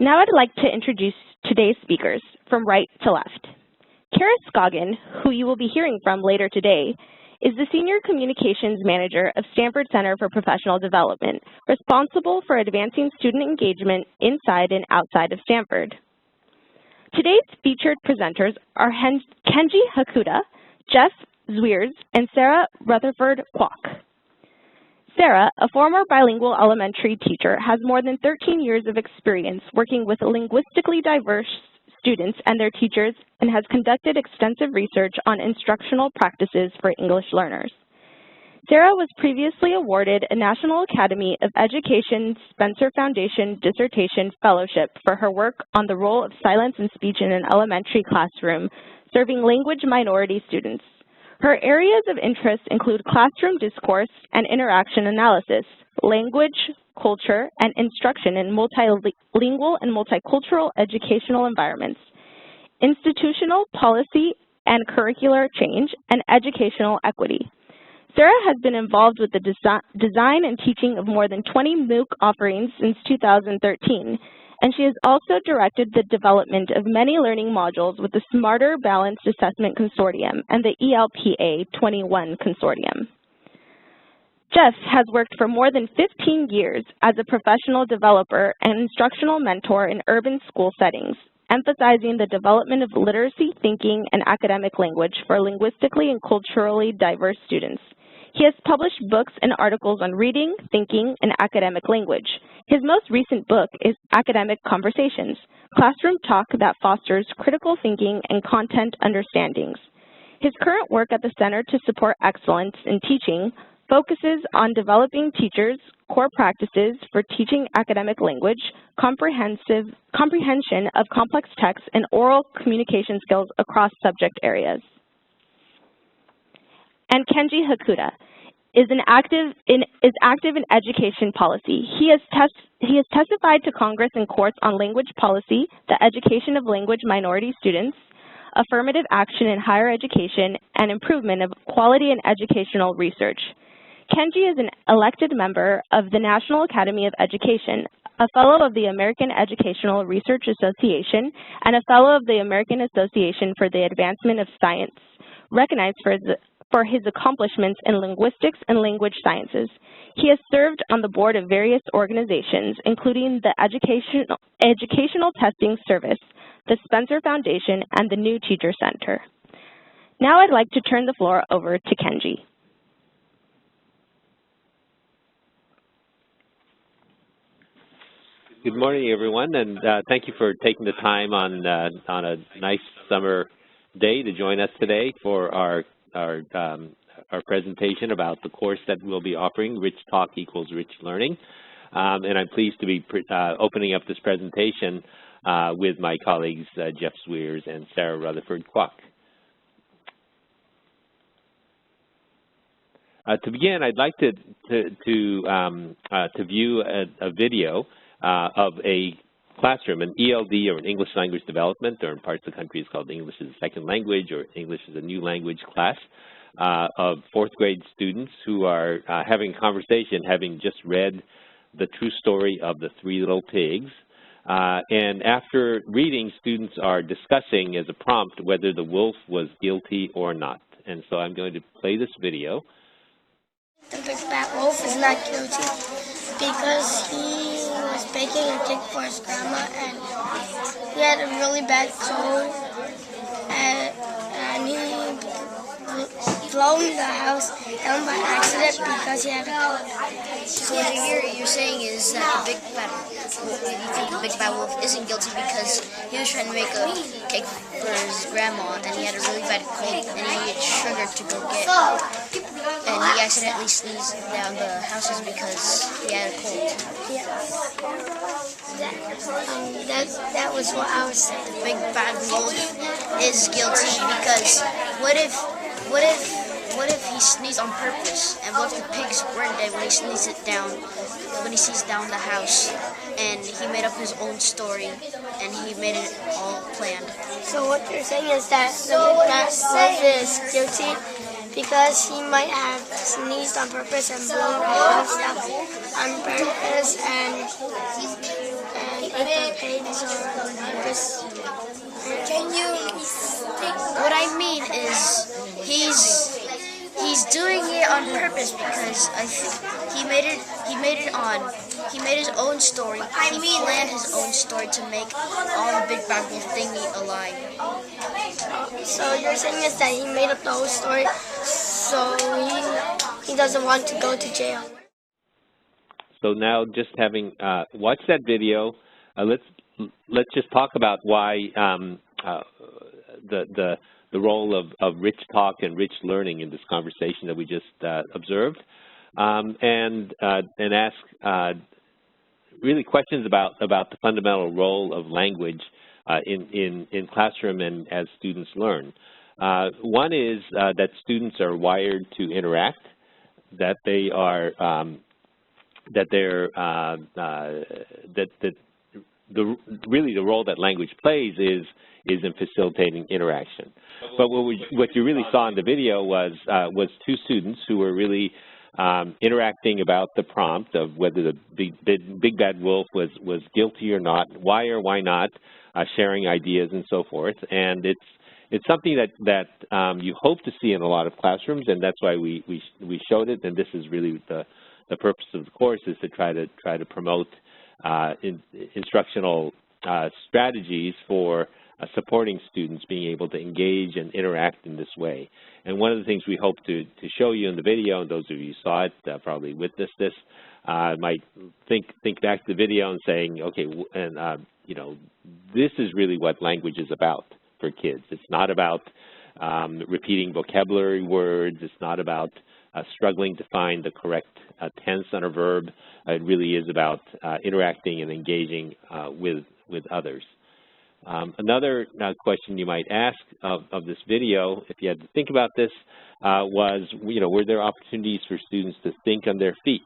Now I'd like to introduce today's speakers from right to left. Kara Scoggin, who you will be hearing from later today, is the Senior Communications Manager of Stanford Center for Professional Development, responsible for advancing student engagement inside and outside of Stanford. Today's featured presenters are Kenji Hakuta, Zwiers and Sara Rutherford-Quach. Sarah, a former bilingual elementary teacher, has more than 13 years of experience working with linguistically diverse students and their teachers and has conducted extensive research on instructional practices for English learners. Sarah was previously awarded a National Academy of Education Spencer Foundation Dissertation Fellowship for her work on the role of silence and speech in an elementary classroom, serving language minority students. Her areas of interest include classroom discourse and interaction analysis, language, culture, and instruction in multilingual and multicultural educational environments, institutional policy and curricular change, and educational equity. Sarah has been involved with the design and teaching of more than 20 MOOC offerings since 2013, and she has also directed the development of many learning modules with the Smarter Balanced Assessment Consortium and the ELPA 21 Consortium. Jeff has worked for more than 15 years as a professional developer and instructional mentor in urban school settings, emphasizing the development of literacy thinking and academic language for linguistically and culturally diverse students. He has published books and articles on reading, thinking, and academic language. His most recent book is Academic Conversations, classroom talk that fosters critical thinking and content understandings. His current work at the Center to Support Excellence in Teaching focuses on developing teachers' core practices for teaching academic language, comprehension of complex text, and oral communication skills across subject areas. And Kenji Hakuta is active in education policy. He has testified to Congress and courts on language policy, the education of language minority students, affirmative action in higher education, and improvement of quality in educational research. Kenji is an elected member of the National Academy of Education, a fellow of the American Educational Research Association, and a fellow of the American Association for the Advancement of Science, recognized for his accomplishments in linguistics and language sciences. He has served on the board of various organizations, including the Educational Testing Service, the Spencer Foundation, and the New Teacher Center. Now I'd like to turn the floor over to Kenji. Good morning, everyone, and thank you for taking the time on a nice summer day to join us today for our presentation about the course that we'll be offering, Rich Talk Equals Rich Learning. And I'm pleased to be opening up this presentation with my colleagues, Jeff Zwiers and Sara Rutherford-Quach. To begin, I'd like to view a video of a classroom, an ELD, or an English Language Development, or in parts of the country it's called English as a Second Language or English as a New Language class of fourth grade students who are having a conversation, having just read The True Story of the Three Little Pigs. And after reading, students are discussing as a prompt whether the wolf was guilty or not. And so I'm going to play this video. The big fat wolf is not guilty because he was baking a cake for his grandma and he had a really bad cold and he blown the house down by accident because he had a cold. So what you're saying is that the big fat wolf isn't guilty because he was trying to make a cake for his grandma and he had a really bad cold and he needed sugar to go get it. And he accidentally sneezed down the houses because he had a cold. Yes. That was what I was saying. The big bad wolf is guilty because what if he sneezed on purpose? And what if the pigs weren't dead when he seized down the house? And he made up his own story and he made it all planned. So what you're saying is that the big bad wolf is guilty because he might have sneezed on purpose and blown the house down on purpose, and the pages are on purpose. Can you What I mean is he's doing it on purpose because I think he made his own story. He planned his own story to make all the Big Bad Wolf thingy alive. So you're saying is that he made up the whole story, so he doesn't want to go to jail. So now, just having watched that video, let's just talk about why the role of rich talk and rich learning in this conversation that we just observed, and ask really questions about the fundamental role of language in classroom and as students learn. One is that students are wired to interact, that they are really the role that language plays is in facilitating interaction. But what you really saw in the video was two students who were really interacting about the prompt of whether the big bad wolf was guilty or not, why or why not, sharing ideas and so forth. And it's something that you hope to see in a lot of classrooms, and that's why we showed it. And this is really the purpose of the course, is to try to promote instructional strategies for supporting students being able to engage and interact in this way. And one of the things we hope to show you in the video, and those of you who saw it probably witnessed this, might think back to the video and saying, okay, and you know, this is really what language is about for kids. It's not about repeating vocabulary words. It's not about struggling to find the correct tense on a verb. It really is about interacting and engaging with others. Another question you might ask of this video, if you had to think about this, was, you know, were there opportunities for students to think on their feet?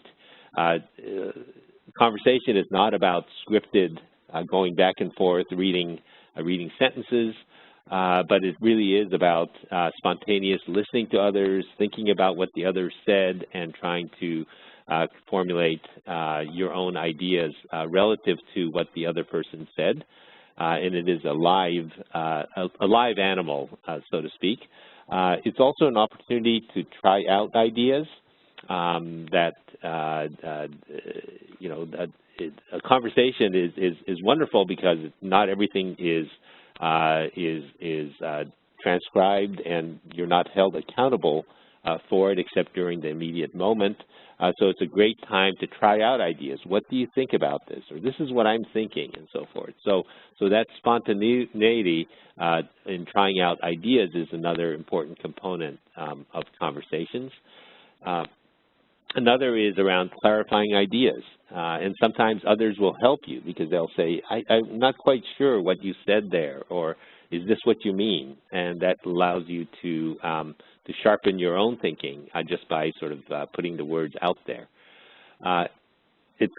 Conversation is not about scripted going back and forth, reading sentences, but it really is about spontaneous listening to others, thinking about what the others said, and trying to formulate your own ideas relative to what the other person said. And it is a live animal, so to speak. It's also an opportunity to try out ideas you know, a conversation is wonderful because not everything is transcribed, and you're not held accountable for it except during the immediate moment. So it's a great time to try out ideas. What do you think about this? Or this is what I'm thinking, and so forth. So that spontaneity in trying out ideas is another important component of conversations. Another is around clarifying ideas. And sometimes others will help you because they'll say, I'm not quite sure what you said there, or is this what you mean? And that allows you to sharpen your own thinking just by sort of putting the words out there.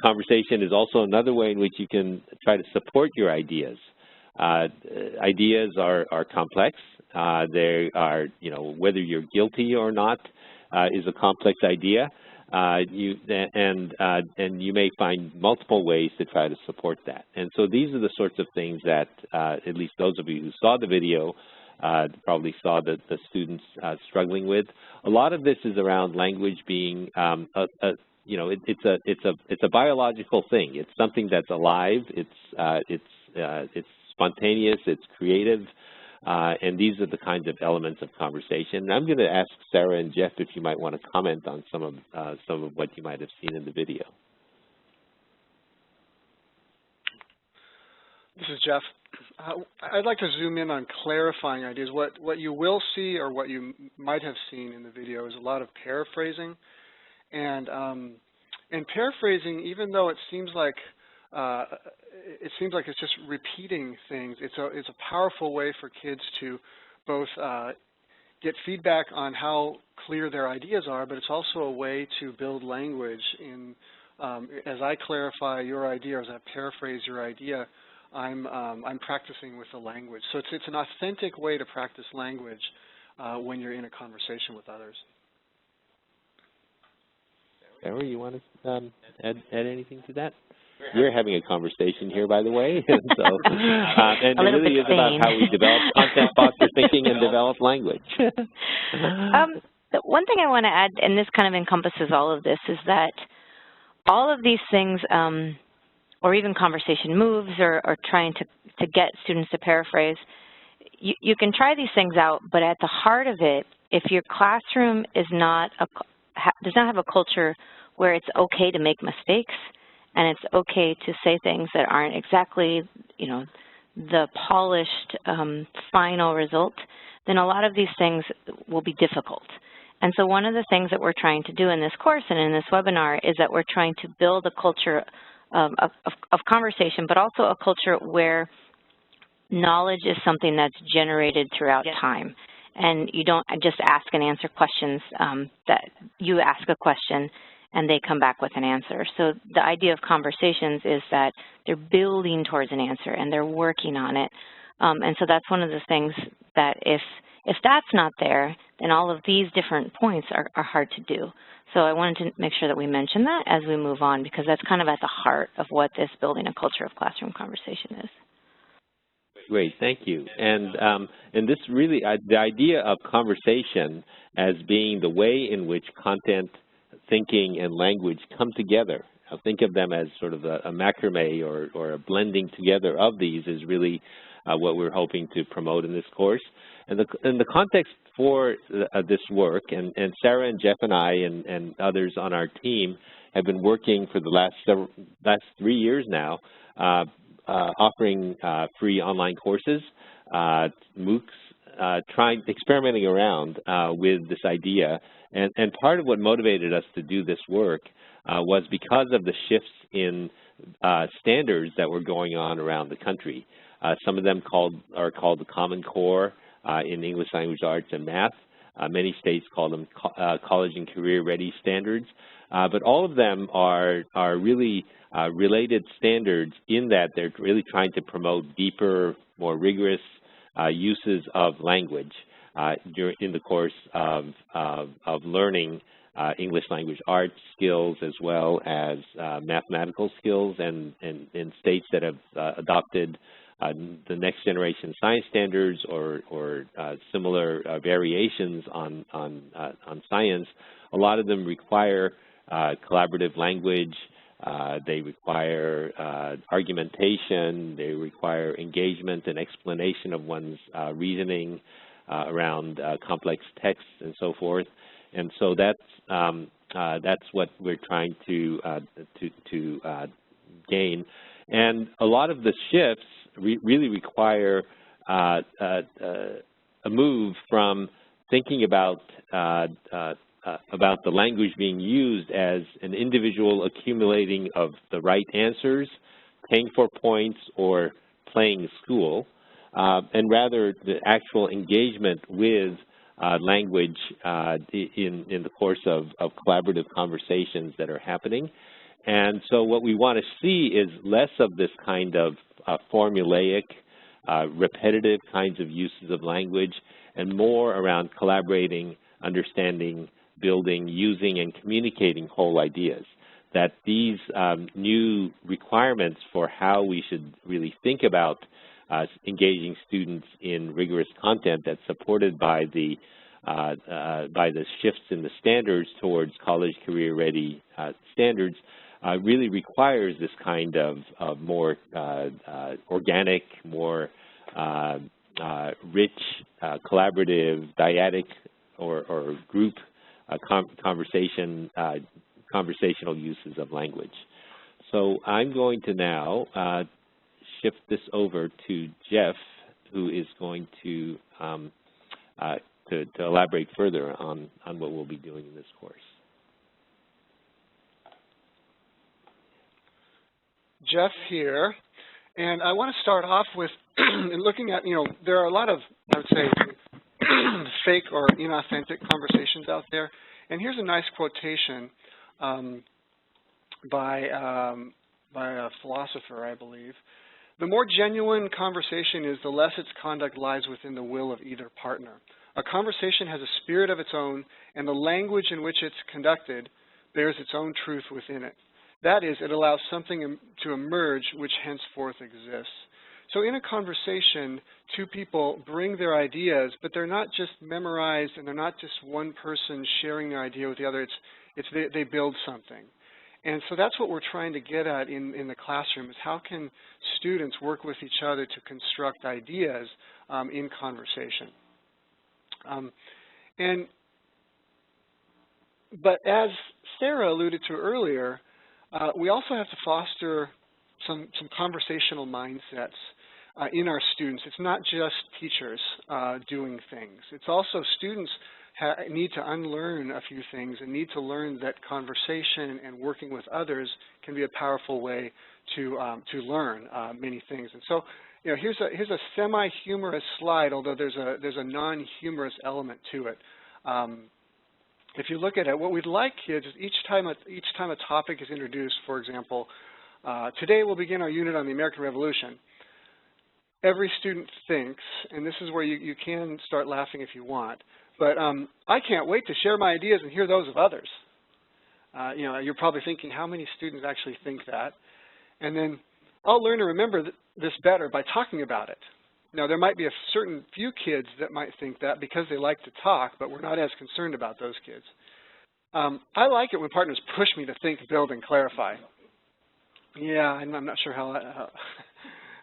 Conversation is also another way in which you can try to support your ideas. Ideas are complex. They are, you know, whether you're guilty or not is a complex idea. You may find multiple ways to try to support that. And so these are the sorts of things that at least those of you who saw the video probably saw the students struggling with. A lot of this is around language being, you know, it's a biological thing. It's something that's alive. It's spontaneous. It's creative. And these are the kinds of elements of conversation. And I'm going to ask Sarah and Jeff if you might want to comment on some of what you might have seen in the video. This is Jeff. I'd like to zoom in on clarifying ideas. What you will see, or what you might have seen in the video, is a lot of paraphrasing. And paraphrasing, even though it seems like it's just repeating things, it's a powerful way for kids to both get feedback on how clear their ideas are, but it's also a way to build language. As I clarify your idea, or as I paraphrase your idea, I'm practicing with the language. So it's an authentic way to practice language when you're in a conversation with others. Sarah, you want to add anything to that? we're having a conversation here, by the way. And so, and it really is about how we develop content, foster thinking, and develop language. The one thing I want to add, and this kind of encompasses all of this, is that all of these things, or even conversation moves, or trying to get students to paraphrase, you can try these things out, but at the heart of it, if your classroom is does not have a culture where it's okay to make mistakes, and it's okay to say things that aren't exactly, the polished final result, then a lot of these things will be difficult. And so one of the things that we're trying to do in this course and in this webinar is that we're trying to build a culture of conversation, but also a culture where knowledge is something that's generated throughout time. And you don't just ask and answer questions, that you ask a question and they come back with an answer. So the idea of conversations is that they're building towards an answer and they're working on it. And so that's one of the things that if that's not there, then all of these different points are hard to do. So I wanted to make sure that we mention that as we move on, because that's kind of at the heart of what this building a culture of classroom conversation is. Great, thank you. And this really, the idea of conversation as being the way in which content, thinking, and language come together. Think of them as sort of a macrame or a blending together of these is really what we're hoping to promote in this course. And the context for this work, and Sarah and Jeff and I and others on our team have been working for the last 3 years now, offering free online courses, MOOCs, experimenting around with this idea. And part of what motivated us to do this work was because of the shifts in standards that were going on around the country. Some of them are called the Common Core in English language arts and math. Many states call them college and career ready standards. But all of them are really related standards in that they're really trying to promote deeper, more rigorous uses of language in the course of learning English language arts skills as well as mathematical skills, and in states that have adopted the next generation science standards or similar variations on science. A lot of them require collaborative language. They require argumentation. They require engagement and explanation of one's reasoning around complex texts and so forth. And so that's what we're trying to gain. And a lot of the shifts really require a move from thinking about the language being used as an individual accumulating of the right answers, paying for points, or playing school, and rather the actual engagement with language in the course of collaborative conversations that are happening. And so what we want to see is less of this kind of formulaic, repetitive kinds of uses of language, and more around collaborating, understanding, building, using, and communicating whole ideas. That these new requirements for how we should really think about engaging students in rigorous content that's supported by the shifts in the standards towards college career-ready standards really requires this kind of more organic, more rich, collaborative, dyadic, or group conversational uses of language. So I'm going to now shift this over to Jeff, who is going to elaborate further on what we'll be doing in this course. Jeff here, and I want to start off with looking at, there are a lot of, I would say, fake or inauthentic conversations out there. And here's a nice quotation by a philosopher, I believe. The more genuine conversation is, the less its conduct lies within the will of either partner. A conversation has a spirit of its own, and the language in which it's conducted bears its own truth within it. That is, it allows something to emerge which henceforth exists. So in a conversation, two people bring their ideas, but they're not just memorized and they're not just one person sharing their idea with the other. They build something. And so that's what we're trying to get at in the classroom, is how can students work with each other to construct ideas in conversation. But as Sarah alluded to earlier, we also have to foster some conversational mindsets in our students. It's not just teachers doing things. It's also students need to unlearn a few things and need to learn that conversation and working with others can be a powerful way to learn many things. And so, you know, here's a semi-humorous slide, although there's a non-humorous element to it. If you look at it, what we'd like kids is each time a topic is introduced, for example, today we'll begin our unit on the American Revolution. Every student thinks, and this is where you can start laughing if you want, but I can't wait to share my ideas and hear those of others. You know, you're probably thinking, how many students actually think that? And then I'll learn to remember this better by talking about it. Now, there might be a certain few kids that might think that because they like to talk, but we're not as concerned about those kids. I like it when partners push me to think, build, and clarify. Yeah, I'm not sure how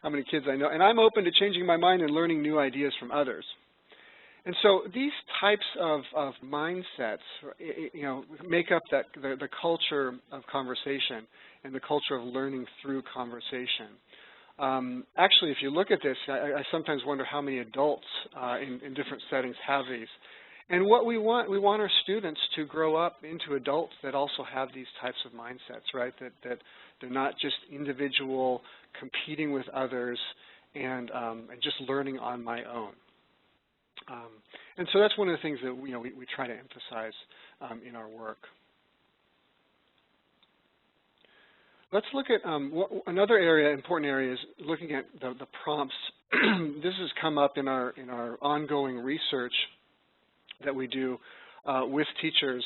many kids I know. And I'm open to changing my mind and learning new ideas from others. And so these types of mindsets, you know, make up the culture of conversation and the culture of learning through conversation. Actually, if you look at this, I sometimes wonder how many adults in different settings have these. And what we want our students to grow up into adults that also have these types of mindsets, right? That they're not just individual, competing with others, and just learning on my own. And so that's one of the things that we try to emphasize in our work. Let's look at another area, important area, is looking at the prompts. This has come up in our ongoing research that we do with teachers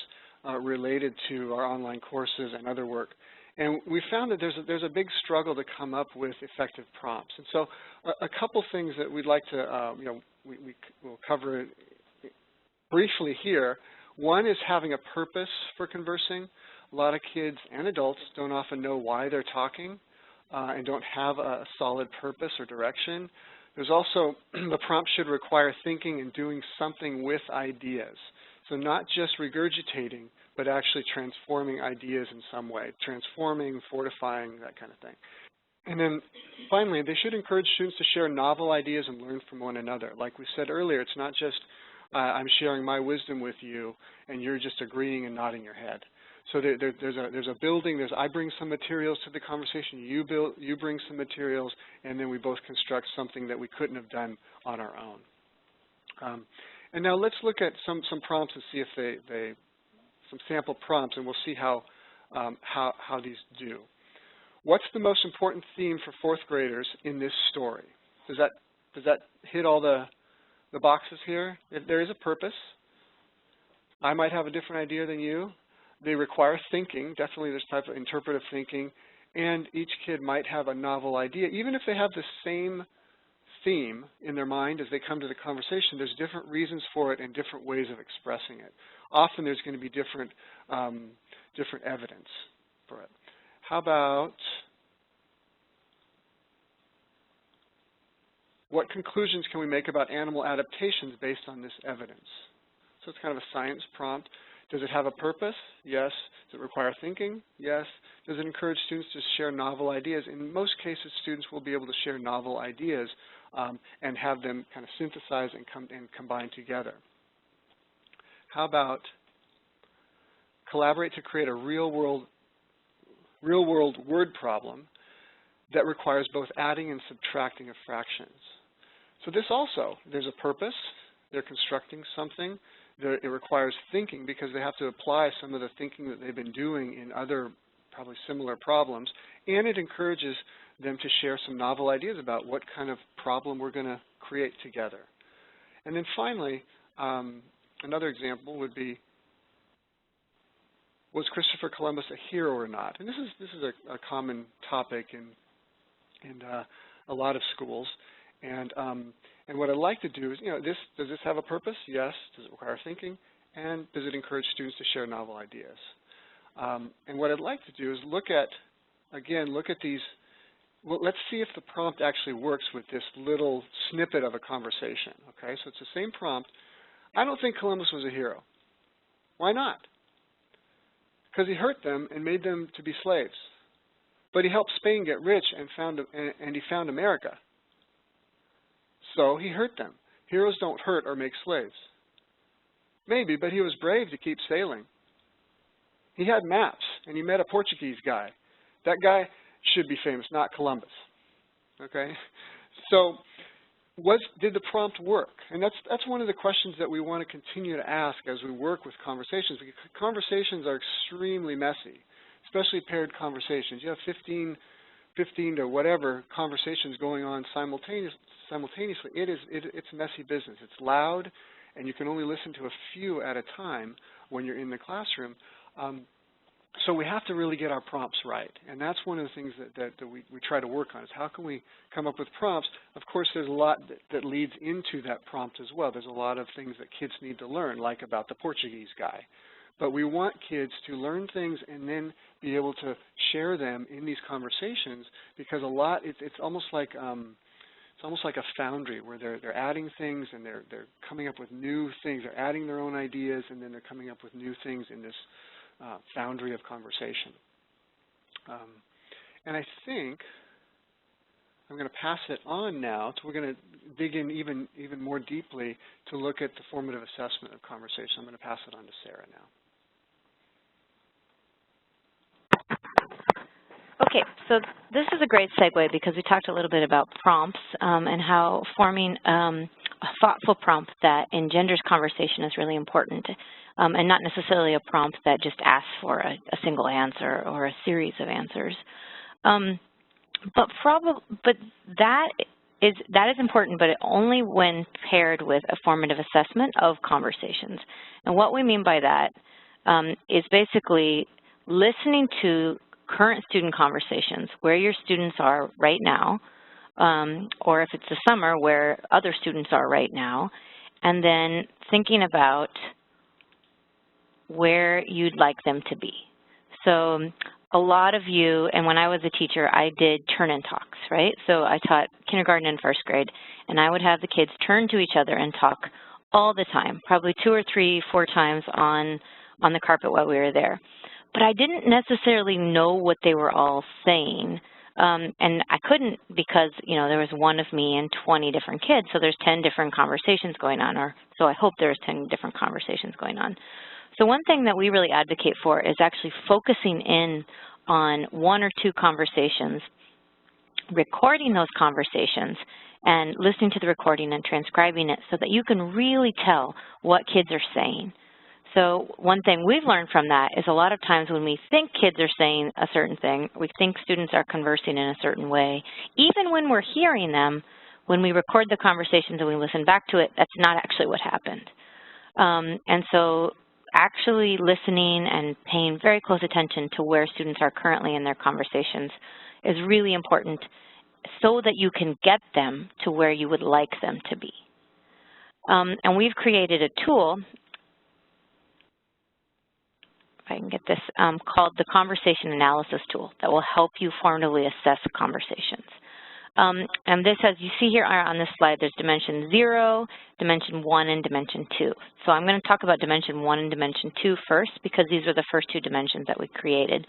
related to our online courses and other work. And we found that there's a big struggle to come up with effective prompts. And so a couple things that we'd like to, we'll cover briefly here. One is having a purpose for conversing. A lot of kids and adults don't often know why they're talking and don't have a solid purpose or direction. There's also, the prompt should require thinking and doing something with ideas. So not just regurgitating, but actually transforming ideas in some way, transforming, fortifying, that kind of thing. And then finally, they should encourage students to share novel ideas and learn from one another. Like we said earlier, it's not just I'm sharing my wisdom with you and you're just agreeing and nodding your head. So there's a building. I bring some materials to the conversation. You bring some materials, and then we both construct something that we couldn't have done on our own. And now let's look at some prompts and see if some sample prompts, and we'll see how these do. What's the most important theme for fourth graders in this story? Does that hit all the boxes here? If there is a purpose. I might have a different idea than you. They require thinking. Definitely there's type of interpretive thinking. And each kid might have a novel idea. Even if they have the same theme in their mind as they come to the conversation, there's different reasons for it and different ways of expressing it. Often there's going to be different evidence for it. How about what conclusions can we make about animal adaptations based on this evidence? So it's kind of a science prompt. Does it have a purpose? Yes. Does it require thinking? Yes. Does it encourage students to share novel ideas? In most cases, students will be able to share novel ideas and have them kind of synthesize and combine together. How about collaborate to create a real-world word problem that requires both adding and subtracting of fractions? So this also, there's a purpose. They're constructing something. It requires thinking because they have to apply some of the thinking that they've been doing in other probably similar problems, and it encourages them to share some novel ideas about what kind of problem we're going to create together. And then finally, another example would be was Christopher Columbus a hero or not? And this is a common topic in a lot of schools. And what I'd like to do is, does this have a purpose? Yes. Does it require thinking? And does it encourage students to share novel ideas? And what I'd like to do is look at these. Well, let's see if the prompt actually works with this little snippet of a conversation. Okay, so it's the same prompt. I don't think Columbus was a hero. Why not? Because he hurt them and made them to be slaves. But he helped Spain get rich and he found America. So he hurt them. Heroes don't hurt or make slaves. Maybe, but he was brave to keep sailing. He had maps, and he met a Portuguese guy. That guy should be famous, not Columbus. Okay? So did the prompt work? And that's one of the questions that we want to continue to ask as we work with conversations, because conversations are extremely messy, especially paired conversations. You have 15 to whatever conversations going on simultaneously. It's messy business. It's loud, and you can only listen to a few at a time when you're in the classroom. So we have to really get our prompts right, and that's one of the things that we try to work on, is how can we come up with prompts. Of course, there's a lot that leads into that prompt as well. There's a lot of things that kids need to learn, like about the Portuguese guy. But we want kids to learn things and then be able to share them in these conversations, because it's almost like a foundry where they're adding things and they're coming up with new things. They're adding their own ideas, and then they're coming up with new things in this foundry of conversation. And I think I'm going to pass it on now. We're going to dig in even more deeply to look at the formative assessment of conversation. I'm going to pass it on to Sarah now. Okay, so this is a great segue, because we talked a little bit about prompts and how forming a thoughtful prompt that engenders conversation is really important, and not necessarily a prompt that just asks for a single answer or a series of answers. But that is important, but only when paired with a formative assessment of conversations. And what we mean by that is basically listening to current student conversations, where your students are right now, or if it's the summer, where other students are right now, and then thinking about where you'd like them to be. So a lot of you, and when I was a teacher, I did turn-in talks, right? So I taught kindergarten and first grade, and I would have the kids turn to each other and talk all the time, probably 2 or 3, 4 times on the carpet while we were there. But I didn't necessarily know what they were all saying, and I couldn't, because, there was one of me and 20 different kids, so there's 10 different conversations going on, or so I hope there's 10 different conversations going on. So one thing that we really advocate for is actually focusing in on 1 or 2 conversations, recording those conversations, and listening to the recording and transcribing it so that you can really tell what kids are saying. So one thing we've learned from that is a lot of times when we think kids are saying a certain thing, we think students are conversing in a certain way, even when we're hearing them, when we record the conversations and we listen back to it, that's not actually what happened. And so actually listening and paying very close attention to where students are currently in their conversations is really important, so that you can get them to where you would like them to be. And we've created a tool, if I can get this, called the Conversation Analysis Tool, that will help you formatively assess conversations. And this, as you see here on this slide, there's dimension 0, dimension 1, and dimension 2. So I'm going to talk about dimension 1 and dimension 2 first, because these are the first 2 dimensions that we created.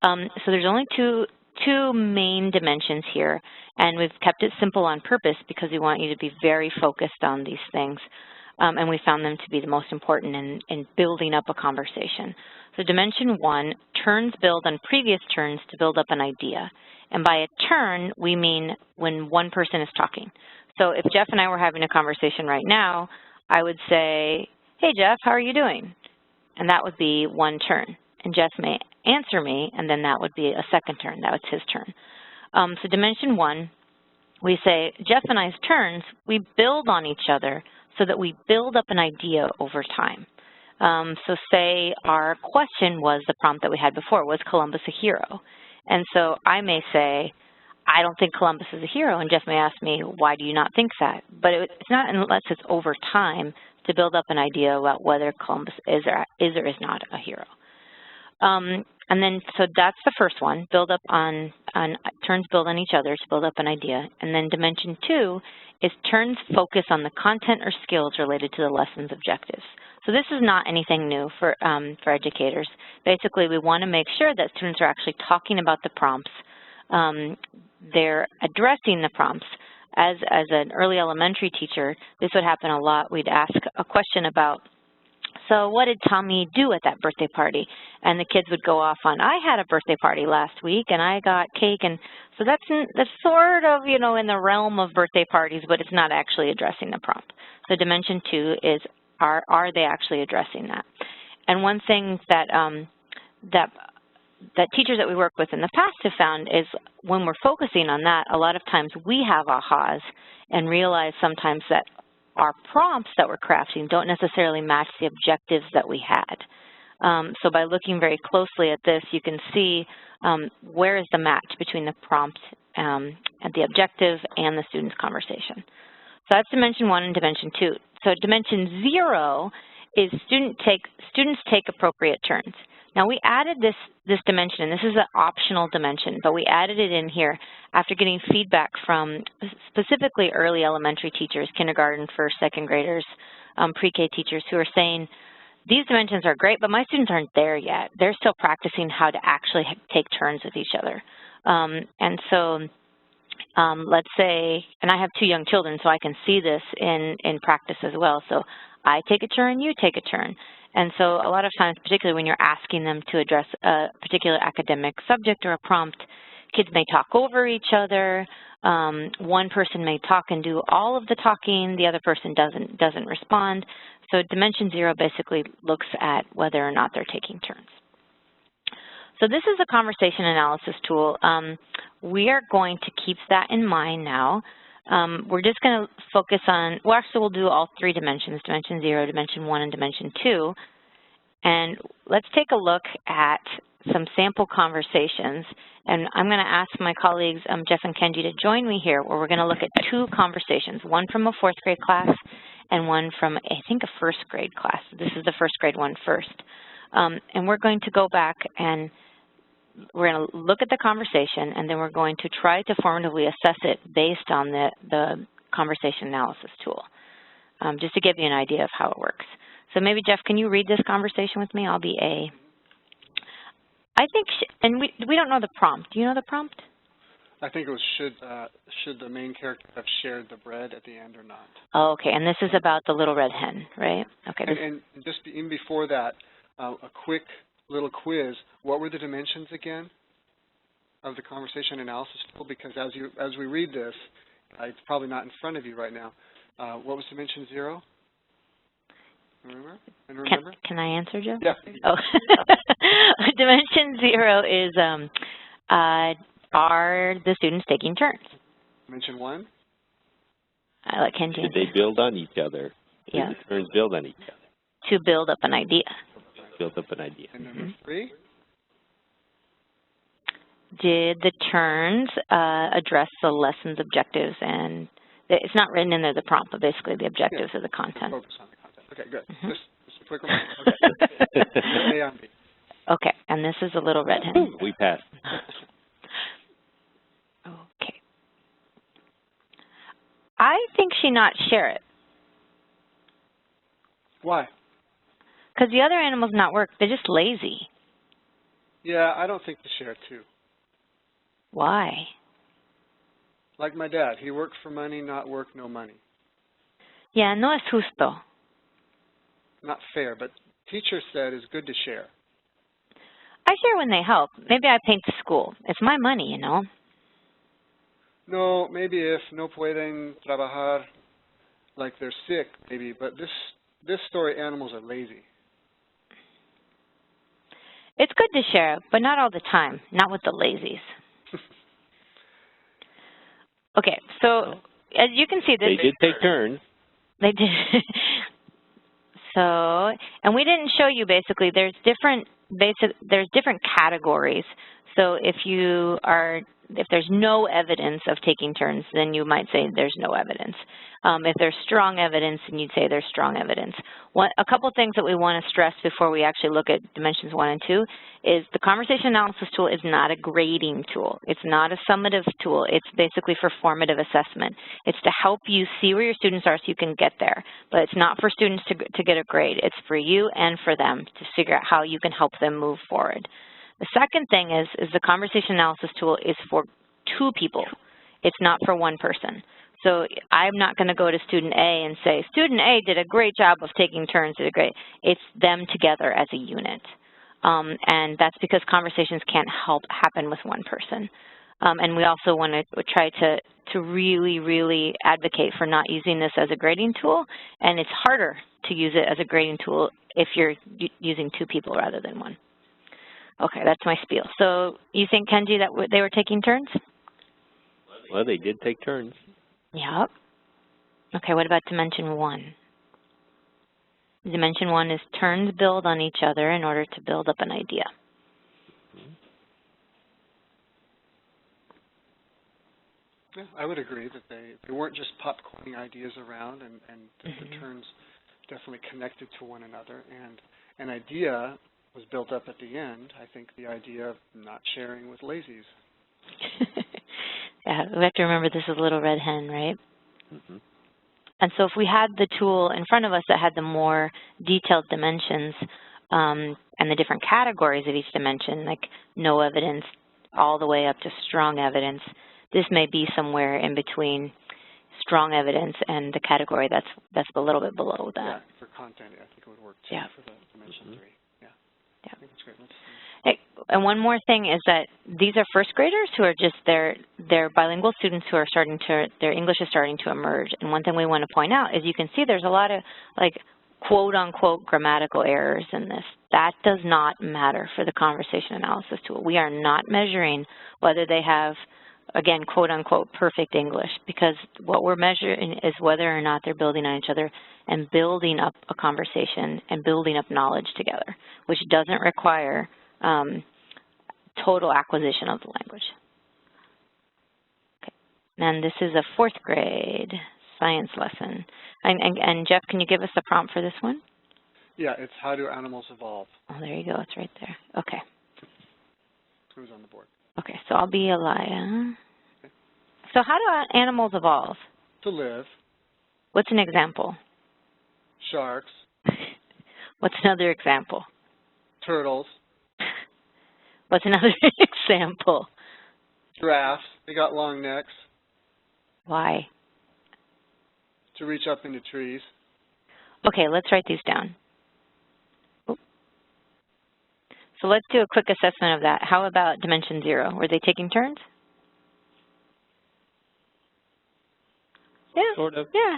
So there's only two main dimensions here, and we've kept it simple on purpose because we want you to be very focused on these things, and we found them to be the most important in building up a conversation. So dimension 1, turns build on previous turns to build up an idea. And by a turn, we mean when one person is talking. So if Jeff and I were having a conversation right now, I would say, hey, Jeff, how are you doing? And that would be one turn. And Jeff may answer me, and then that would be a second turn. That was his turn. So dimension 1, we say, Jeff and I's turns, we build on each other so that we build up an idea over time. So say our question was the prompt that we had before, was Columbus a hero? And so I may say, I don't think Columbus is a hero, and Jeff may ask me, why do you not think that? But it's not unless it's over time to build up an idea about whether Columbus is or is not a hero. And then, so that's the first one, build up on turns build on each other to build up an idea. And then dimension 2 is turns focus on the content or skills related to the lesson's objectives. So this is not anything new for educators. Basically, we want to make sure that students are actually talking about the prompts. They're addressing the prompts. As an early elementary teacher, this would happen a lot. We'd ask a question about, so what did Tommy do at that birthday party? And the kids would go off on, I had a birthday party last week and I got cake. And so that's sort of, you know, in the realm of birthday parties, but it's not actually addressing the prompt. So dimension 2 is, are they actually addressing that? And one thing that that teachers that we work with in the past have found is when we're focusing on that, a lot of times we have ahas and realize sometimes that our prompts that we're crafting don't necessarily match the objectives that we had. So by looking very closely at this, you can see where is the match between the prompt and the objective and the student's conversation. So that's dimension 1 and dimension 2. So dimension 0 is students take appropriate turns. Now we added this dimension, and this is an optional dimension, but we added it in here after getting feedback from specifically early elementary teachers, kindergarten, first, second graders, pre-K teachers who are saying, these dimensions are great, but my students aren't there yet. They're still practicing how to actually take turns with each other. And so let's say, and I have 2 young children, so I can see this in practice as well. So I take a turn, you take a turn. And so a lot of times, particularly when you're asking them to address a particular academic subject or a prompt, kids may talk over each other. One person may talk and do all of the talking. The other person doesn't respond. So dimension 0 basically looks at whether or not they're taking turns. So this is a conversation analysis tool. We are going to keep that in mind now. We're just going to focus on, well, actually we'll do all 3 dimensions, dimension 0, dimension 1, and dimension 2. And let's take a look at some sample conversations. And I'm going to ask my colleagues, Jeff and Kenji, to join me here, where we're going to look at 2 conversations, one from a 4th grade class and one from, I think, a 1st grade class. This is the 1st grade one first. And we're going to go back and we're going to look at the conversation, and then we're going to try to formatively assess it based on the conversation analysis tool, just to give you an idea of how it works. So maybe, Jeff, can you read this conversation with me? I'll be A. I think, and we don't know the prompt. Do you know the prompt? I think it was, should the main character have shared the bread at the end or not? Oh, okay, and this is about the little red hen, right? Okay. And just even before that, a quick little quiz. What were the dimensions again of the conversation analysis tool? Because as we read this, it's probably not in front of you right now. What was dimension 0? Remember? Can I answer, Joe? Yeah. Oh. Dimension 0 is are the students taking turns? Dimension 1? I let Kenji. Did they build on each other? Yeah. Did the turns build on each other? To build up an idea. Build up an idea. And number 3? Did the turns address the lesson's objectives? And it's not written in there, the prompt, but basically the objectives of the content. Focus on the content. Okay, good. Just a quick reminder. Okay. A on B. Okay, and this is a little red hen. We passed. Okay. I think she not share it. Why? Because the other animals not work. They're just lazy. Yeah, I don't think to share too. Why? Like my dad, he worked for money, not work, no money. Yeah, no es justo. Not fair, but teacher said it's good to share. I share when they help. Maybe I paint the school. It's my money, you know. No, maybe if no pueden trabajar, like they're sick, maybe. But this story, animals are lazy. It's good to share, but not all the time. Not with the lazies. Okay, so as you can see, this they did take turns. They did. So, and we didn't show you basically, there's different categories. So if there's no evidence of taking turns, then you might say there's no evidence. If there's strong evidence, then you'd say there's strong evidence. A couple things that we want to stress before we actually look at dimensions 1 and 2 is the conversation analysis tool is not a grading tool. It's not a summative tool. It's basically for formative assessment. It's to help you see where your students are so you can get there. But it's not for students to get a grade. It's for you and for them to figure out how you can help them move forward. The second thing is the conversation analysis tool is for 2 people. It's not for 1 person. So I'm not going to go to student A and say, student A did a great job of taking turns, did a great. It's them together as a unit. And that's because conversations can't happen with 1 person. And we also want to try to really, really advocate for not using this as a grading tool. And it's harder to use it as a grading tool if you're using 2 people rather than 1. Okay, that's my spiel. So you think, Kenji, that they were taking turns? Well, they did take turns. Yep. Okay, what about dimension 1? Dimension 1 is turns build on each other in order to build up an idea. Yeah, I would agree that they weren't just popcorning ideas around, and the turns definitely connected to one another. And an idea was built up at the end. I think the idea of not sharing with lazies. Yeah, we have to remember this is a little red hen, right? And so if we had the tool in front of us that had the more detailed dimensions and the different categories of each dimension, like no evidence all the way up to strong evidence, this may be somewhere in between strong evidence and the category that's a little bit below that. Yeah, for content, I think it would work too for the dimension 3. Yeah. I think that's great. And one more thing is that these are first graders who are just, they're bilingual students who are their English is starting to emerge. And one thing we want to point out is you can see there's a lot of like quote unquote grammatical errors in this. That does not matter for the conversation analysis tool. We are not measuring whether they have, again, quote unquote perfect English, because what we're measuring is whether or not they're building on each other and building up a conversation and building up knowledge together, which doesn't require total acquisition of the language. Okay. And this is a 4th grade science lesson. And Jeff, can you give us the prompt for this one? Yeah, it's how do animals evolve? Oh, there you go. It's right there. Okay. Who's on the board? Okay, so I'll be Elia. Okay. So how do animals evolve? To live. What's an example? Sharks. What's another example? Turtles. What's another example? Giraffes. They got long necks. Why? To reach up into trees. Okay, let's write these down. Oop. So let's do a quick assessment of that. How about dimension 0? Were they taking turns? Yeah. Sort of. Yeah.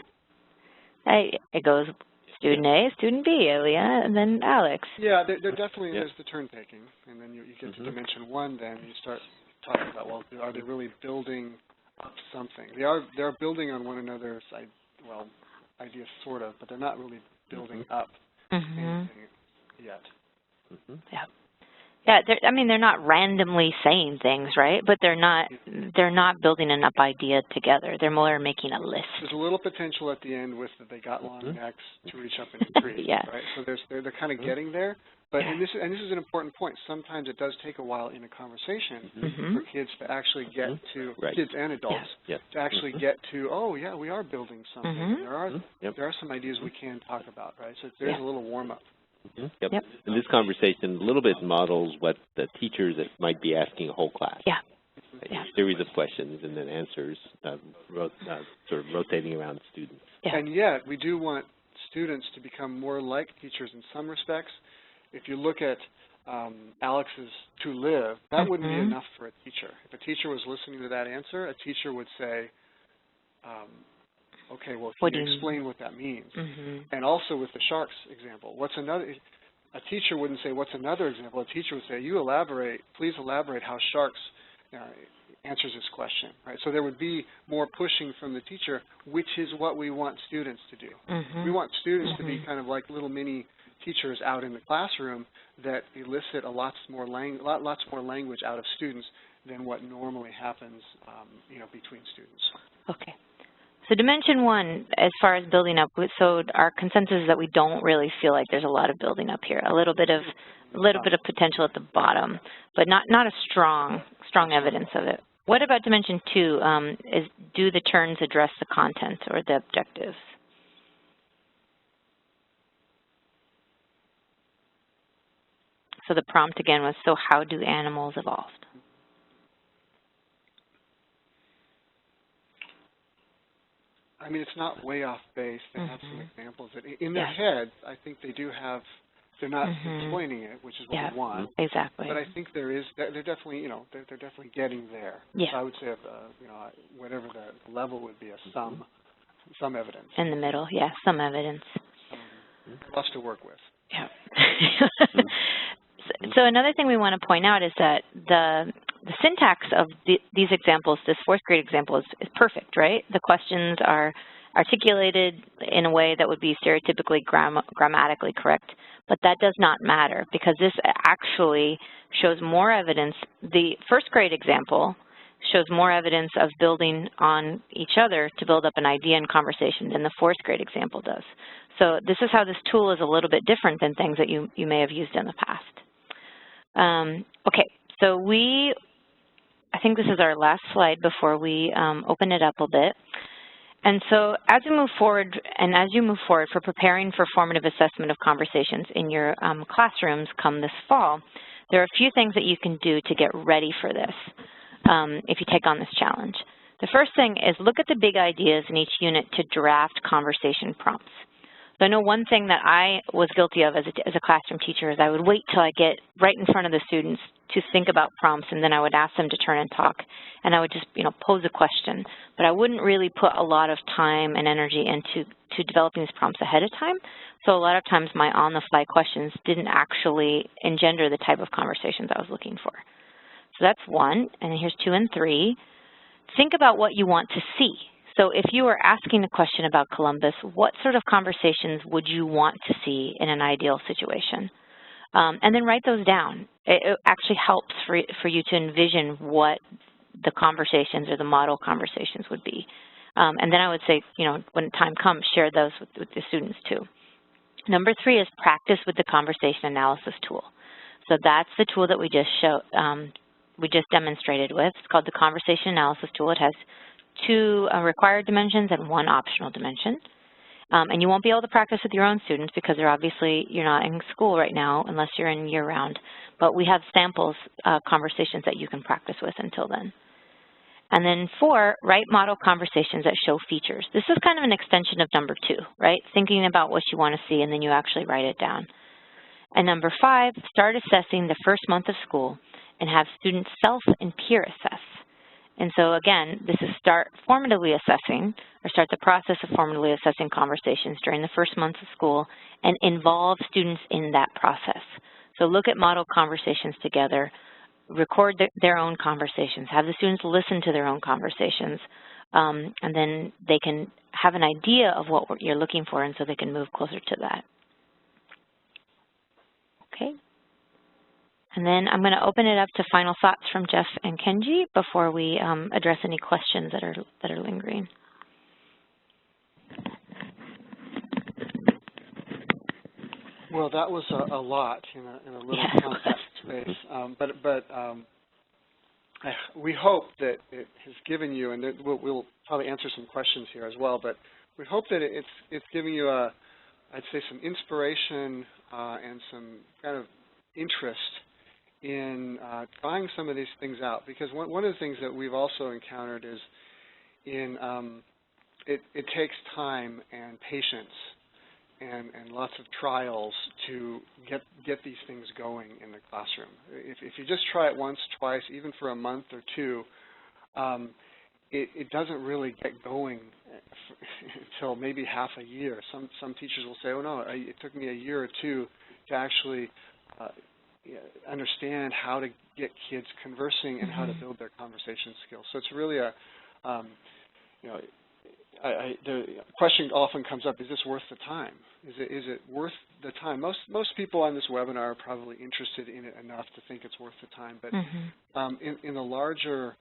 It goes student A, student B, Elia, and then Alex. Yeah, there definitely is the turn taking, and then you get to dimension 1. Then you start talking about, well, are they really building up something? They're building on one another's ideas, sort of, but they're not really building up anything yet. Yeah. Yeah, I mean, they're not randomly saying things, right? But they're not building an up idea together. They're more making a list. There's a little potential at the end with that they got long necks to reach up into trees, right? So they're kind of getting there. But and this is an important point. Sometimes it does take a while in a conversation for kids to actually get to kids and adults to actually get to, oh yeah, we are building something. There are some ideas we can talk about, right? So there's a little warm up. Yep. And this conversation a little bit models what the teachers might be asking a whole class. A series of questions and then answers sort of rotating around students. And yet we do want students to become more like teachers in some respects. If you look at Alex's to live, that wouldn't be enough for a teacher. If a teacher was listening to that answer, a teacher would say, okay, well, can you explain what that means? And also with the sharks example, what's another? A teacher wouldn't say, what's another example? A teacher would say, please elaborate how sharks answers this question, right? So there would be more pushing from the teacher, which is what we want students to do. We want students to be kind of like little mini teachers out in the classroom that elicit lots more language out of students than what normally happens, you know, between students. Okay. So dimension one, as far as building up, so our consensus is that we don't really feel like there's a lot of building up here. A little bit of potential at the bottom, but not a strong evidence of it. What about dimension two? Do the turns address the content or the objectives? So the prompt again was, so how do animals evolve? I mean, it's not way off base. They have some examples that in their head, I think they do have. They're not explaining it, which is what we want. Exactly. But I think they're definitely, you know, they're definitely getting there. Yeah. So I would say, you know, whatever the level would be, some evidence. In the middle, yeah, some evidence. Lots to work with. Yeah. So another thing we want to point out is that the syntax of these examples, this fourth grade example, is perfect, right? The questions are articulated in a way that would be stereotypically grammatically correct, but that does not matter because this actually shows more evidence. The first grade example shows more evidence of building on each other to build up an idea in conversation than the fourth grade example does. So this is how this tool is a little bit different than things that you may have used in the past. Okay, so I think this is our last slide before we open it up a bit. And so as we move forward, and as you move forward for preparing for formative assessment of conversations in your classrooms come this fall, there are a few things that you can do to get ready for this if you take on this challenge. The first thing is look at the big ideas in each unit to draft conversation prompts. So I know one thing that I was guilty of as a classroom teacher is I would wait till I get right in front of the students to think about prompts, and then I would ask them to turn and talk, and I would just, you know, pose a question. But I wouldn't really put a lot of time and energy into developing these prompts ahead of time. So a lot of times my on-the-fly questions didn't actually engender the type of conversations I was looking for. So that's one, and then here's 2 and 3. Think about what you want to see. So if you were asking a question about Columbus, what sort of conversations would you want to see in an ideal situation? And then write those down. It actually helps for you to envision what the conversations or the model conversations would be. And then I would say, you know, when time comes, share those with the students too. Number 3 is practice with the conversation analysis tool. So that's the tool that we just demonstrated with. It's called the conversation analysis tool. It has 2 required dimensions and 1 optional dimension. And you won't be able to practice with your own students because you're not in school right now unless you're in year-round. But we have samples conversations that you can practice with until then. And then 4, write model conversations that show features. This is kind of an extension of number 2, right? Thinking about what you want to see and then you actually write it down. And number 5, start assessing the first month of school and have students self and peer assess. And so again, this is start formatively assessing, or start the process of formatively assessing conversations during the first months of school and involve students in that process. So look at model conversations together, record their own conversations, have the students listen to their own conversations, and then they can have an idea of what you're looking for and so they can move closer to that. Okay. And then I'm going to open it up to final thoughts from Jeff and Kenji before we address any questions that are lingering. Well, that was a lot in a little compact space, but we hope that it has given you, and we'll probably answer some questions here as well, but we hope that it's giving you I'd say some inspiration and some kind of interest in trying some of these things out, because one of the things that we've also encountered is it takes time and patience and lots of trials to get these things going in the classroom. If you just try it once, twice, even for a month or 2, it doesn't really get going until maybe half a year. Some teachers will say, oh no, it took me a year or 2 to actually understand how to get kids conversing and how to build their conversation skills. So it's really a, the question often comes up: is this worth the time? Is it worth the time? Most people on this webinar are probably interested in it enough to think it's worth the time. But in the larger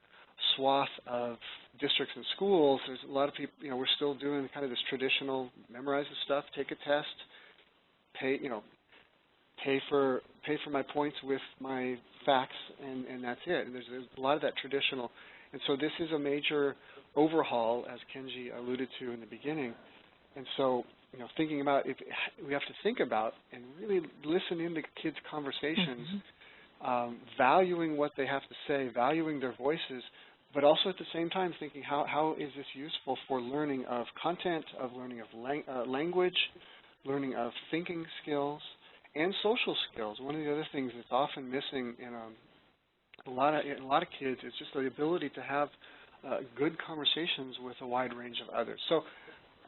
swath of districts and schools, there's a lot of people. We're still doing kind of this traditional memorize the stuff, take a test, pay for my points with my facts, and that's it. And there's a lot of that traditional. And so this is a major overhaul, as Kenji alluded to in the beginning. And so, thinking about, we have to think about and really listen into kids' conversations, valuing what they have to say, valuing their voices, but also at the same time thinking how is this useful for learning of content, of learning of language, learning of thinking skills, and social skills. One of the other things that's often missing in a lot of kids is just the ability to have good conversations with a wide range of others. So,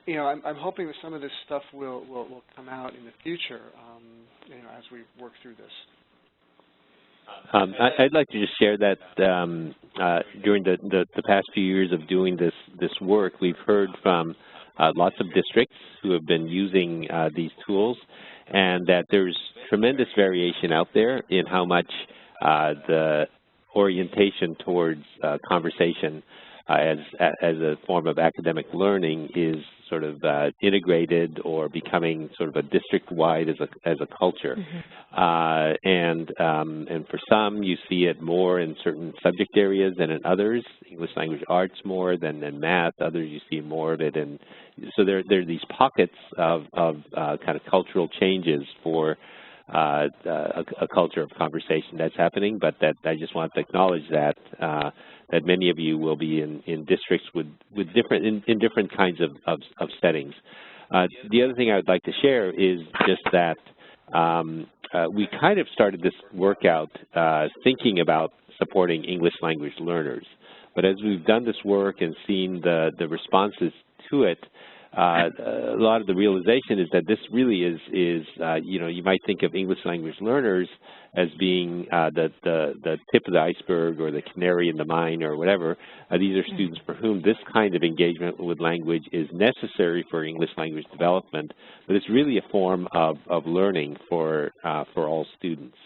I'm hoping that some of this stuff will come out in the future, as we work through this. I'd like to just share that during the past few years of doing this work, we've heard from lots of districts who have been using these tools, and that there's tremendous variation out there in how much the orientation towards conversation as a form of academic learning is sort of integrated or becoming sort of a district-wide as a culture. And for some, you see it more in certain subject areas than in others. English language arts more than in math. Others, you see more of it. And so there are these pockets of kind of cultural changes for a culture of conversation that's happening, but that I just want to acknowledge that that many of you will be in districts with different kinds of settings. The other thing I would like to share is just that we kind of started this workout thinking about supporting English language learners, but as we've done this work and seen the responses to it, a lot of the realization is that this really is you might think of English language learners as being the tip of the iceberg or the canary in the mine or whatever. These are students for whom this kind of engagement with language is necessary for English language development, but it's really a form of learning for all students.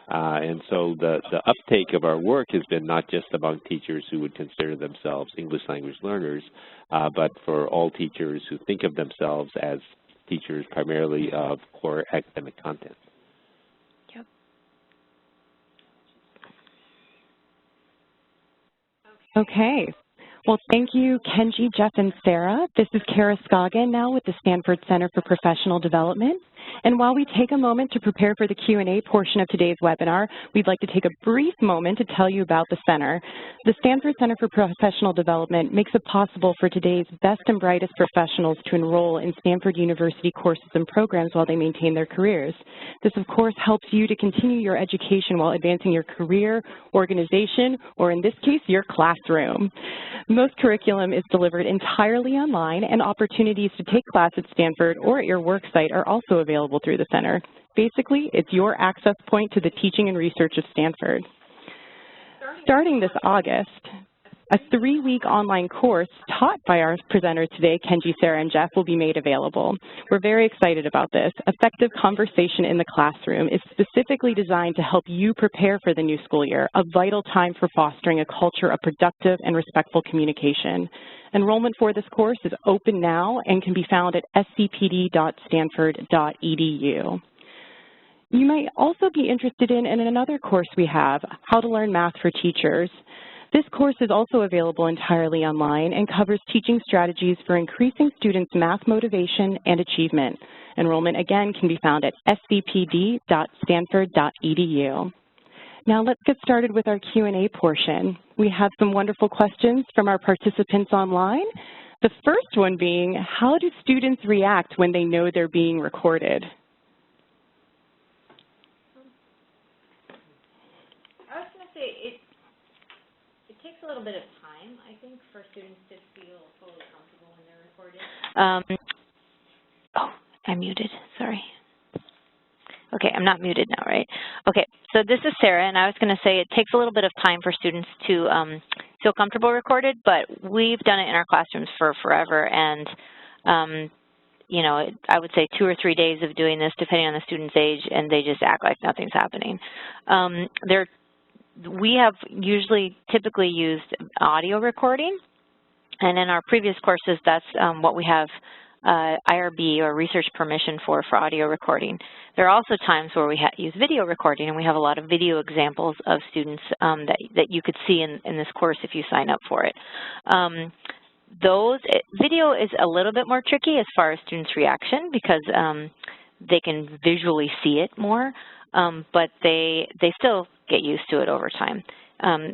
And so the uptake of our work has been not just among teachers who would consider themselves English language learners, but for all teachers who think of themselves as teachers primarily of core academic content. Yep. Okay. Well, thank you, Kenji, Jeff, and Sarah. This is Kara Scoggin now with the Stanford Center for Professional Development. And while we take a moment to prepare for the Q&A portion of today's webinar, we'd like to take a brief moment to tell you about the center. The Stanford Center for Professional Development makes it possible for today's best and brightest professionals to enroll in Stanford University courses and programs while they maintain their careers. This, of course, helps you to continue your education while advancing your career, organization, or in this case, your classroom. Most curriculum is delivered entirely online, and opportunities to take class at Stanford or at your work site are also available through the center. Basically, it's your access point to the teaching and research of Stanford. Starting this August, a 3-week online course taught by our presenters today, Kenji, Sarah, and Jeff, will be made available. We're very excited about this. Effective Conversation in the Classroom is specifically designed to help you prepare for the new school year, a vital time for fostering a culture of productive and respectful communication. Enrollment for this course is open now and can be found at scpd.stanford.edu. You might also be interested in another course we have, How to Learn Math for Teachers. This course is also available entirely online and covers teaching strategies for increasing students' math motivation and achievement. Enrollment, again, can be found at scpd.stanford.edu. Now let's get started with our Q&A portion. We have some wonderful questions from our participants online. The first one being, how do students react when they know they're being recorded? I was going to say it takes a little bit of time, I think, for students to feel fully comfortable when they're recorded. Oh, I'm muted. Sorry. Okay, I'm not muted now, right? Okay, so this is Sarah, and I was going to say it takes a little bit of time for students to feel comfortable recorded, but we've done it in our classrooms for forever, and you know, I would say 2 or 3 days of doing this, depending on the student's age, and they just act like nothing's happening. We have typically used audio recording, and in our previous courses, that's what we have IRB or research permission for audio recording. There are also times where we use video recording, and we have a lot of video examples of students that you could see in this course if you sign up for it. Video is a little bit more tricky as far as students' reaction because they can visually see it more, but they still get used to it over time.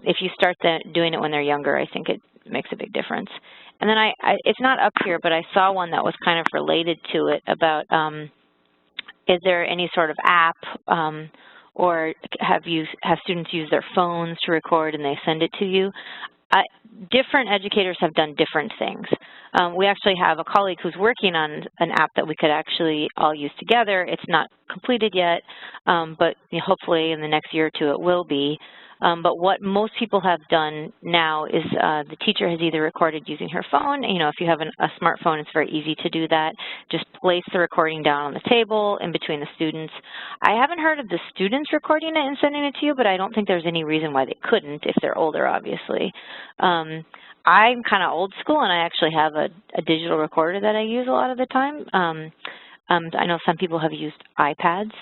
If you start doing it when they're younger, I think it makes a big difference. And then it's not up here, but I saw one that was kind of related to it about is there any sort of app or have students use their phones to record and they send it to you? Different educators have done different things. We actually have a colleague who's working on an app that we could actually all use together. It's not completed yet, but hopefully in the next year or two it will be. But what most people have done now is the teacher has either recorded using her phone. You know, if you have a smartphone, it's very easy to do that. Just place the recording down on the table in between the students. I haven't heard of the students recording it and sending it to you, but I don't think there's any reason why they couldn't if they're older, obviously. I'm kind of old school, and I actually have a digital recorder that I use a lot of the time. I know some people have used iPads.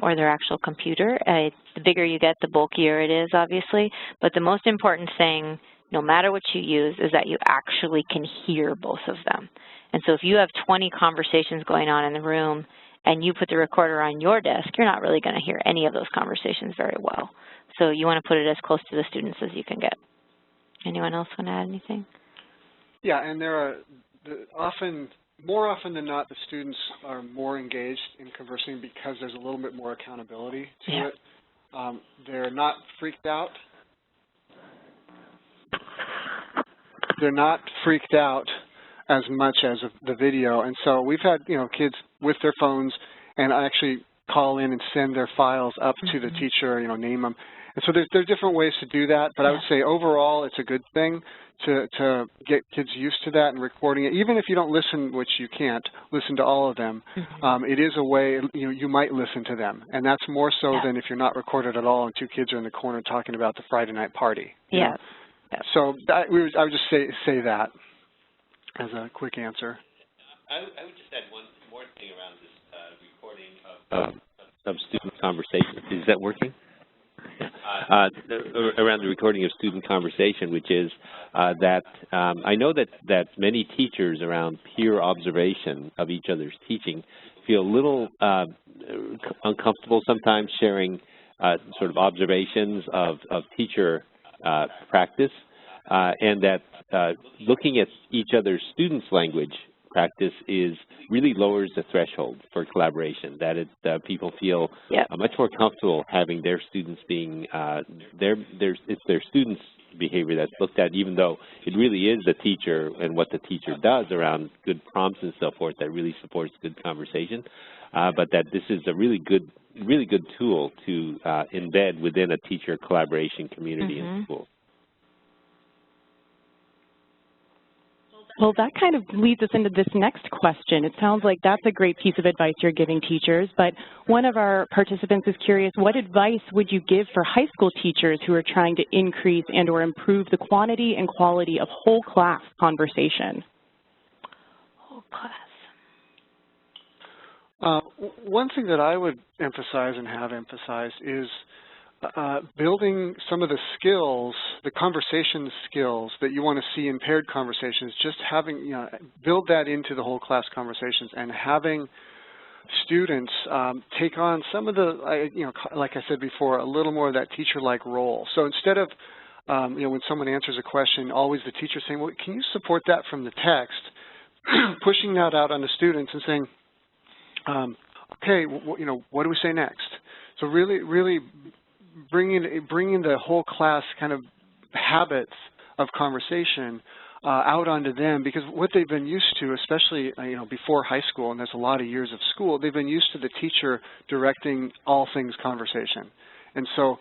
Or their actual computer. The bigger you get, the bulkier it is, obviously. But the most important thing, no matter what you use, is that you actually can hear both of them. And so if you have 20 conversations going on in the room and you put the recorder on your desk, you're not really going to hear any of those conversations very well. So you want to put it as close to the students as you can get. Anyone else want to add anything? Yeah, and there are more often than not, the students are more engaged in conversing because there's a little bit more accountability to it. They're not freaked out. They're not freaked out as much as the video. And so we've had, kids with their phones and actually call in and send their files up to the teacher, name them. And so there's different ways to do that, but I would say overall it's a good thing to get kids used to that and recording it. Even if you don't listen, which you can't, listen to all of them, it is a way, you might listen to them. And that's more so than if you're not recorded at all and 2 kids are in the corner talking about the Friday night party. Yeah. So I would just say that as a quick answer. I would just add one more thing around this recording of student conversations. Is that working? Around the recording of student conversation, which is that I know that many teachers around peer observation of each other's teaching feel a little uncomfortable sometimes sharing sort of observations of teacher practice, and that looking at each other's students' language practice really lowers the threshold for collaboration, that people feel much more comfortable having their students being, it's their students' behavior that's looked at, even though it really is the teacher and what the teacher does around good prompts and so forth that really supports good conversation, but that this is a really good tool to embed within a teacher collaboration community in school. Well, that kind of leads us into this next question. It sounds like that's a great piece of advice you're giving teachers, but one of our participants is curious, what advice would you give for high school teachers who are trying to increase and or improve the quantity and quality of whole class conversation? Whole class. One thing that I would emphasize and have emphasized is building some of the skills, the conversation skills that you want to see in paired conversations, just having, build that into the whole class conversations and having students take on some of the, like I said before, a little more of that teacher-like role. So instead of, when someone answers a question, always the teacher saying, well, can you support that from the text, pushing that out on the students and saying, okay, what do we say next? So really bringing the whole class kind of habits of conversation out onto them, because what they've been used to, especially before high school, and there's a lot of years of school, they've been used to the teacher directing all things conversation. And so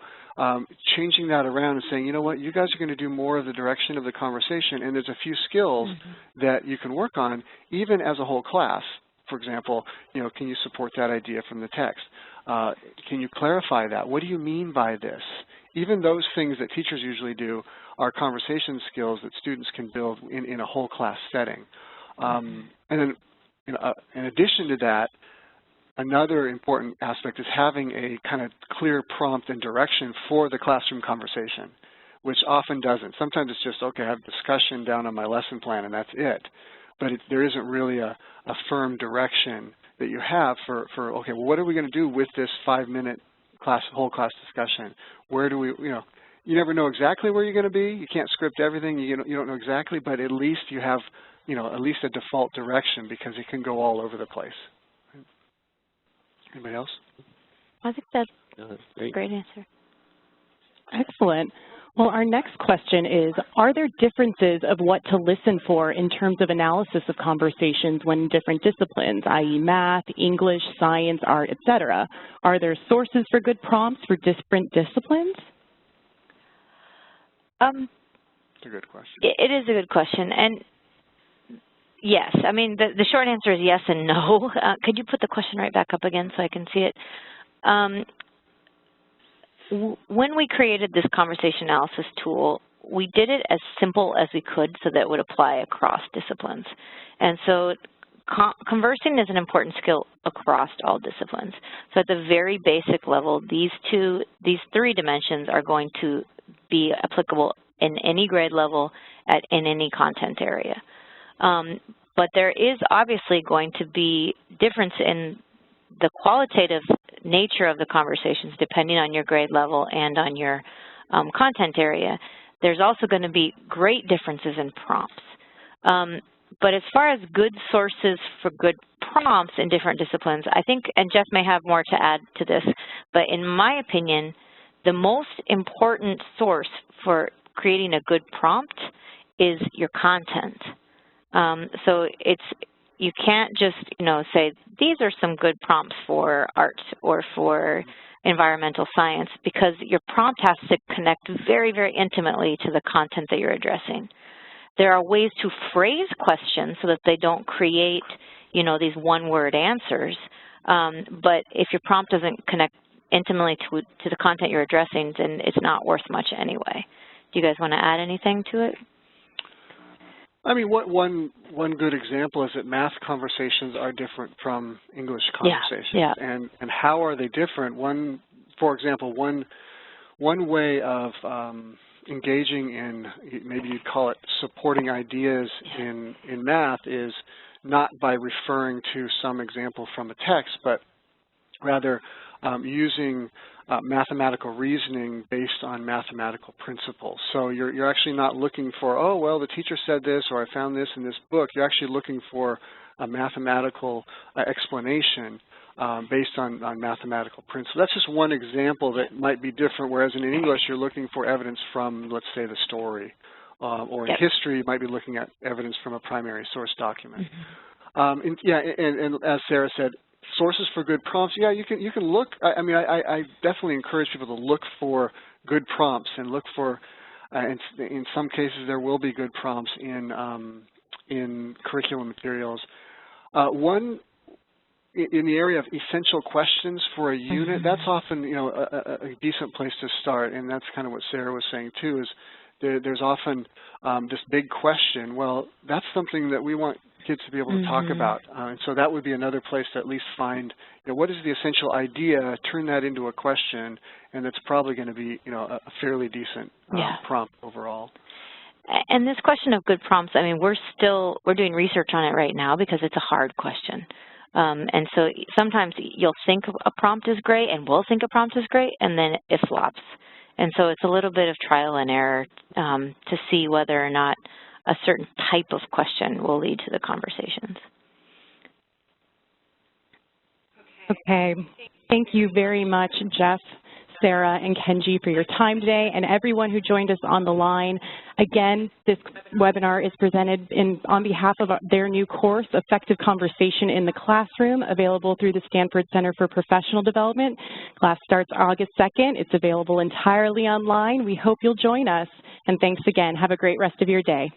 changing that around and saying, you know what, you guys are going to do more of the direction of the conversation, and there's a few skills that you can work on, even as a whole class. For example, can you support that idea from the text? Can you clarify that? What do you mean by this? Even those things that teachers usually do are conversation skills that students can build in a whole class setting. And then in addition to that, another important aspect is having a kind of clear prompt and direction for the classroom conversation, which often doesn't. Sometimes it's just, okay, I have discussion down on my lesson plan and that's it. But there isn't really a firm direction that you have for okay, well, what are we going to do with this 5-minute whole class discussion? Where do we, you never know exactly where you're going to be. You can't script everything. You don't know exactly, but at least you have, at least a default direction, because it can go all over the place. Anybody else? I think that's a great answer. Excellent. Well, our next question is, are there differences of what to listen for in terms of analysis of conversations when in different disciplines, i.e. math, English, science, art, etc.? Are there sources for good prompts for different disciplines? It's a good question. It is a good question. And yes, I mean, the short answer is yes and no. Could you put the question right back up again so I can see it? When we created this conversation analysis tool, we did it as simple as we could so that it would apply across disciplines. And so conversing is an important skill across all disciplines. So at the very basic level, these three dimensions are going to be applicable in any grade level in any content area. But there is obviously going to be difference in the qualitative nature of the conversations depending on your grade level and on your content area. There's also going to be great differences in prompts. But as far as good sources for good prompts in different disciplines, I think, and Jeff may have more to add to this, but in my opinion, the most important source for creating a good prompt is your content. So you can't just, say, these are some good prompts for art or for environmental science, because your prompt has to connect very, very intimately to the content that you're addressing. There are ways to phrase questions so that they don't create, these one-word answers. But if your prompt doesn't connect intimately to the content you're addressing, then it's not worth much anyway. Do you guys want to add anything to it? I mean, one good example is that math conversations are different from English conversations. Yeah. And how are they different? For example, one way of engaging in, maybe you'd call it supporting ideas in math, is not by referring to some example from a text, but rather using mathematical reasoning based on mathematical principles. So you're actually not looking for, oh, well, the teacher said this, or I found this in this book. You're actually looking for a mathematical explanation based on mathematical principles. That's just one example that might be different, whereas in English you're looking for evidence from, let's say, the story. Or in history, you might be looking at evidence from a primary source document. And as Sarah said, sources for good prompts, yeah, you can look. I mean, I definitely encourage people to look for good prompts and look for. In some cases, there will be good prompts in curriculum materials. One in the area of essential questions for a unit, that's often a decent place to start, and that's kind of what Sarah was saying too. Is there's often this big question. Well, that's something that we want kids to be able to talk about, and so that would be another place to at least find, what is the essential idea, turn that into a question, and that's probably going to be, a fairly decent prompt overall. And this question of good prompts, I mean, we're doing research on it right now because it's a hard question. And so sometimes you'll think a prompt is great, and we'll think a prompt is great, and then it flops. And so it's a little bit of trial and error to see whether or not a certain type of question will lead to the conversations. Okay. Thank you very much, Jeff, Sara, and Kenji for your time today, and everyone who joined us on the line. Again, this webinar is presented on behalf of their new course, Effective Conversation in the Classroom, available through the Stanford Center for Professional Development. Class starts August 2nd. It's available entirely online. We hope you'll join us, and thanks again. Have a great rest of your day.